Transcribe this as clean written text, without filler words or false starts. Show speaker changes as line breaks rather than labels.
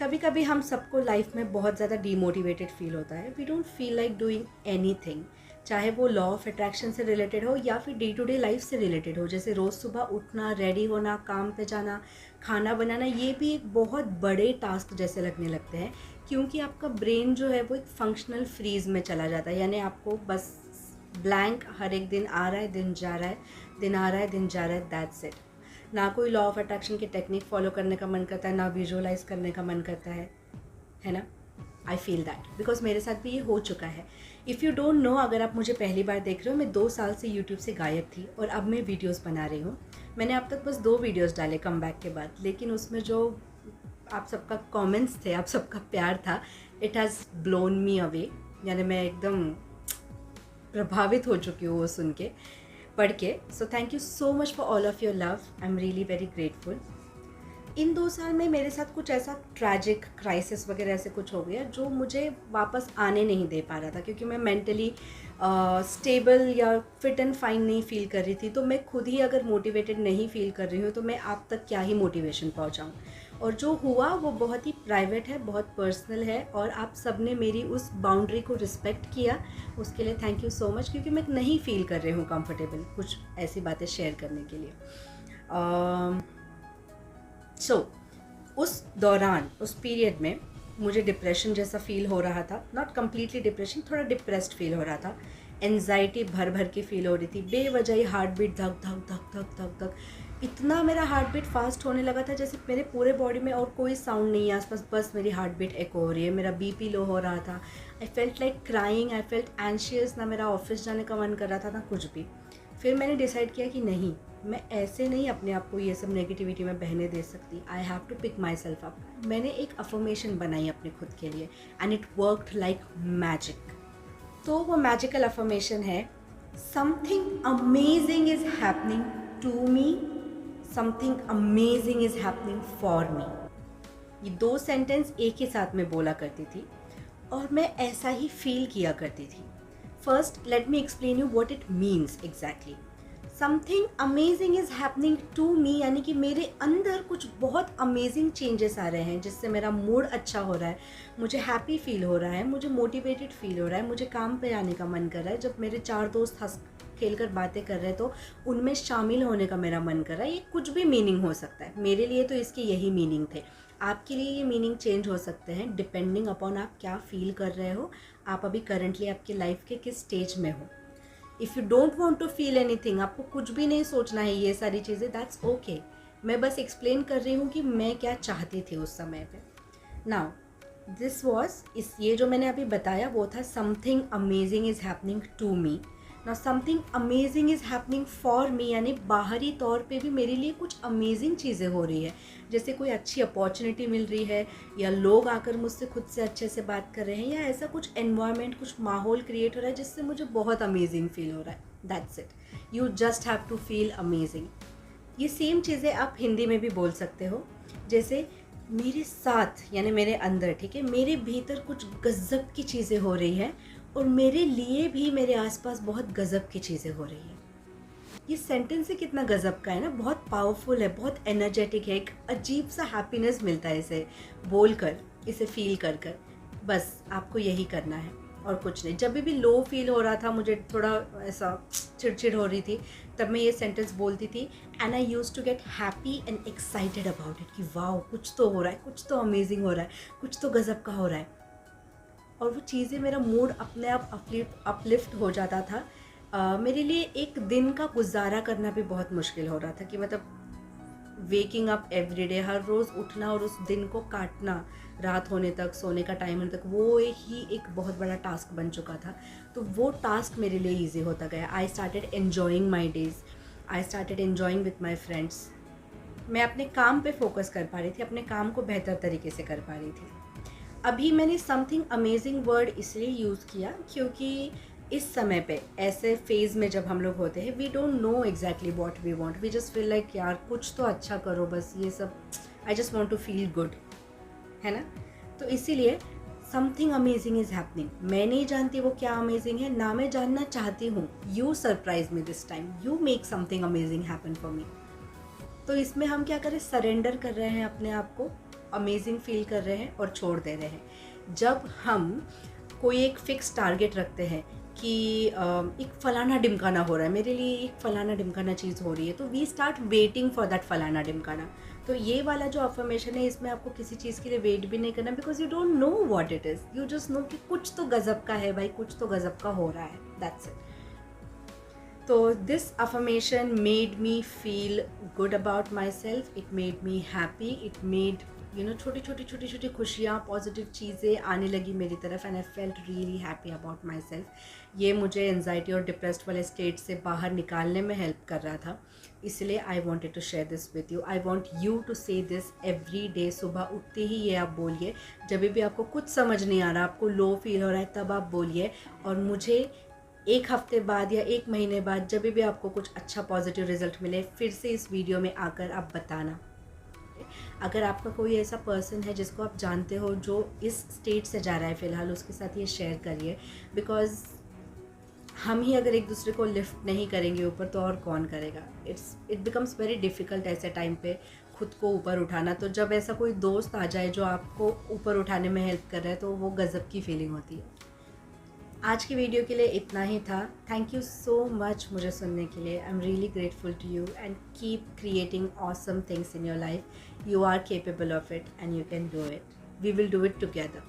कभी कभी हम सबको लाइफ में बहुत ज़्यादा डीमोटिवेटेड फील होता है. We don't feel like doing anything, चाहे वो लॉ ऑफ अट्रैक्शन से रिलेटेड हो या फिर डे टू डे लाइफ से रिलेटेड हो. जैसे रोज़ सुबह उठना, रेडी होना, काम पे जाना, खाना बनाना, ये भी एक बहुत बड़े टास्क जैसे लगने लगते हैं, क्योंकि आपका ब्रेन जो है वो एक फंक्शनल फ्रीज में चला जाता है. यानी आपको बस ब्लैंक, हर एक दिन आ रहा है, दिन जा रहा है, दिन आ रहा है, दिन जा रहा है, दैट्स इट. ना कोई लॉ ऑफ अट्रैक्शन की टेक्निक फॉलो करने का मन करता है, ना विजुअलाइज करने का मन करता है ना. आई फील दैट बिकॉज मेरे साथ भी ये हो चुका है. इफ़ यू डोंट नो, अगर आप मुझे पहली बार देख रहे हो, मैं 2 साल से यूट्यूब से गायब थी और अब मैं वीडियोस बना रही हूँ. मैंने अब तक बस 2 वीडियोस डाले कम बैक के बाद, लेकिन उसमें जो आप सबका कमेंट्स थे, आप सबका प्यार था, it has blown me away. यानी मैं एकदम प्रभावित हो चुकी हूँ वो सुन के, पढ़ के. So thank you so much for all of your love. I am really very grateful. इन 2 साल में मेरे साथ कुछ ऐसा ट्रैजिक क्राइसिस वगैरह ऐसे कुछ हो गया जो मुझे वापस आने नहीं दे पा रहा था, क्योंकि मैं मेंटली स्टेबल या फिट एंड फाइन नहीं फील कर रही थी. तो मैं खुद ही अगर मोटिवेटेड नहीं फील कर रही हूँ तो मैं आप तक क्या ही मोटिवेशन पहुँचाऊँ. और जो हुआ वो बहुत ही प्राइवेट है, बहुत पर्सनल है, और आप सब ने मेरी उस बाउंड्री को रिस्पेक्ट किया. उसके लिए थैंक यू सो मच, क्योंकि मैं नहीं फील कर रही हूँ कंफर्टेबल कुछ ऐसी बातें शेयर करने के लिए. उस दौरान, उस पीरियड में मुझे डिप्रेशन जैसा फील हो रहा था. नॉट कम्प्लीटली डिप्रेशन, थोड़ा डिप्रेस्ड फील हो रहा था. एनजाइटी भर भर के फील हो रही थी. बेवजह हार्ट बीट धक धक धक धक धक धक. इतना मेरा हार्ट बीट फास्ट होने लगा था जैसे मेरे पूरे बॉडी में और कोई साउंड नहीं है आसपास, बस मेरी हार्ट बीट एको हो रही है. मेरा बीपी लो हो रहा था. I felt like crying, I felt anxious. ना मेरा ऑफिस जाने का मन कर रहा था, ना कुछ भी. फिर मैंने डिसाइड किया कि नहीं, मैं ऐसे नहीं अपने आप को ये सब नेगेटिविटी में बहने दे सकती. I have to pick myself up. मैंने एक अफर्मेशन बनाई अपने खुद के लिए, and it worked like magic. तो वो मैजिकल अफर्मेशन है, something amazing is happening to me, something amazing is happening for me. ये 2 सेंटेंस एक ही साथ में बोला करती थी और मैं ऐसा ही फील किया करती थी. First let me explain you what it means exactly. Something amazing is happening to me यानी कि मेरे अंदर कुछ बहुत अमेजिंग चेंजेस आ रहे हैं, जिससे मेरा मूड अच्छा हो रहा है, मुझे हैप्पी फील हो रहा है, मुझे मोटिवेटेड फील हो रहा है, मुझे काम पे आने का मन कर रहा है. जब मेरे 4 दोस्त हंस खेल कर बातें कर रहे हैं तो उनमें शामिल होने का मेरा मन कर रहा है. ये कुछ भी मीनिंग हो सकता है. मेरे लिए तो इसके यही मीनिंग थे. आपके लिए ये मीनिंग चेंज हो सकते हैं डिपेंडिंग अपॉन आप क्या फील कर रहे हो, आप अभी करंटली आपके लाइफ के किस स्टेज में हो. If you don't want to feel anything, आपको कुछ भी नहीं सोचना है ये सारी चीज़ें, दैट्स ओके. मैं बस एक्सप्लेन कर रही हूँ कि मैं क्या चाहती थी उस समय पे. नाउ दिस वॉज, ये जो मैंने अभी बताया वो था something amazing is happening to me. Now something amazing is happening for me यानी बाहरी तौर पे भी मेरे लिए कुछ अमेजिंग चीज़ें हो रही है. जैसे कोई अच्छी अपॉर्चुनिटी मिल रही है, या लोग आकर मुझसे खुद से अच्छे से बात कर रहे हैं, या ऐसा कुछ एनवायरनमेंट, कुछ माहौल क्रिएट हो रहा है जिससे मुझे बहुत अमेजिंग फील हो रहा है. That's it. You just have to feel amazing. ये सेम चीज़ें आप हिंदी में भी बोल सकते हो. जैसे मेरे साथ यानी मेरे अंदर, ठीक है, मेरे भीतर कुछ गज़ब की चीज़ें हो रही हैं और मेरे लिए भी मेरे आसपास बहुत गज़ब की चीज़ें हो रही हैं. ये सेंटेंस ही कितना गज़ब का है ना, बहुत पावरफुल है, बहुत एनर्जेटिक है. एक अजीब सा हैप्पीनेस मिलता है इसे बोलकर, इसे फील कर कर. बस आपको यही करना है और कुछ नहीं. जब भी लो फील हो रहा था, मुझे थोड़ा ऐसा चिड़चिड़ हो रही थी, तब मैं ये सेंटेंस बोलती थी, and I use to get happy and excited about it कि वाओ कुछ तो हो रहा है, कुछ तो अमेजिंग हो रहा है, कुछ तो गज़ब का हो रहा है. और वो चीज़ें, मेरा मूड अपने आप अपलिफ्ट हो जाता था. मेरे लिए एक दिन का गुजारा करना भी बहुत मुश्किल हो रहा था कि मतलब वेकिंग अप एवरीडे, हर रोज़ उठना और उस दिन को काटना, रात होने तक, सोने का टाइम होने तक, वो ही एक बहुत बड़ा टास्क बन चुका था. तो वो टास्क मेरे लिए ईजी होता गया. I started enjoying my days, I started enjoying with my friends. मैं अपने काम पे फोकस कर पा रही थी, अपने काम को बेहतर तरीके से कर पा रही थी. अभी मैंने समथिंग अमेजिंग वर्ड इसलिए यूज़ किया क्योंकि इस समय पे ऐसे फेज़ में जब हम लोग होते हैं, we don't know exactly what we want. We just feel like यार कुछ तो अच्छा करो, बस ये सब, I just want to feel good, है ना. तो इसीलिए समथिंग अमेजिंग इज़ हैपनिंग. मैं नहीं जानती वो क्या अमेजिंग है, ना मैं जानना चाहती हूँ. You surprise me this time, you make something amazing happen for me. तो इसमें हम क्या करें, सरेंडर कर रहे हैं अपने आप को अमेजिंग फील कर रहे हैं और छोड़ दे रहे हैं। जब हम कोई एक फिक्स टारगेट रखते हैं कि एक फ़लाना ढिमकाना हो रहा है, मेरे लिए एक फ़लाना ढिमकाना चीज़ हो रही है, तो we start waiting for that फ़लाना ढिमकाना। तो ये वाला जो अफर्मेशन है, इसमें आपको किसी चीज़ के लिए वेट भी नहीं करना, because you don't know what it is, you just know कि कुछ तो गज़ब का है भाई, कुछ तो गज़ब का हो रहा है, दैट्स इट। तो this affirmation made me feel good about my self, it made me happy, it made छोटी छोटी खुशियाँ, पॉजिटिव चीज़ें आने लगी मेरी तरफ, and I felt really happy about my self. ये मुझे एनजाइटी और डिप्रेस्ड वाले स्टेट से बाहर निकालने में हेल्प कर रहा था, इसलिए I wanted to share this with you. I want you to say this every day. सुबह उठते ही ये आप बोलिए, जब भी आपको कुछ समझ नहीं आ रहा, आपको लो फील हो रहा है, तब आप बोलिए, और मुझे एक हफ्ते बाद या एक महीने बाद जब भी आपको कुछ अच्छा पॉजिटिव रिजल्ट मिले, फिर से इस वीडियो में आकर आप बताना। अगर आपका कोई ऐसा पर्सन है जिसको आप जानते हो जो इस स्टेट से जा रहा है फ़िलहाल, उसके साथ ये शेयर करिए, बिकॉज़ हम ही अगर एक दूसरे को लिफ्ट नहीं करेंगे ऊपर, तो और कौन करेगा। इट बिकम्स वेरी डिफ़िकल्ट ऐसे टाइम पे खुद को ऊपर उठाना। तो जब ऐसा कोई दोस्त आ जाए जो आपको ऊपर उठाने में हेल्प कर रहा है, तो वो गज़ब की फीलिंग होती है। आज की वीडियो के लिए इतना ही था। थैंक यू सो मच मुझे सुनने के लिए। I am really grateful to you, and keep creating awesome things in your life. You are capable of it and you can do it. We will do it together.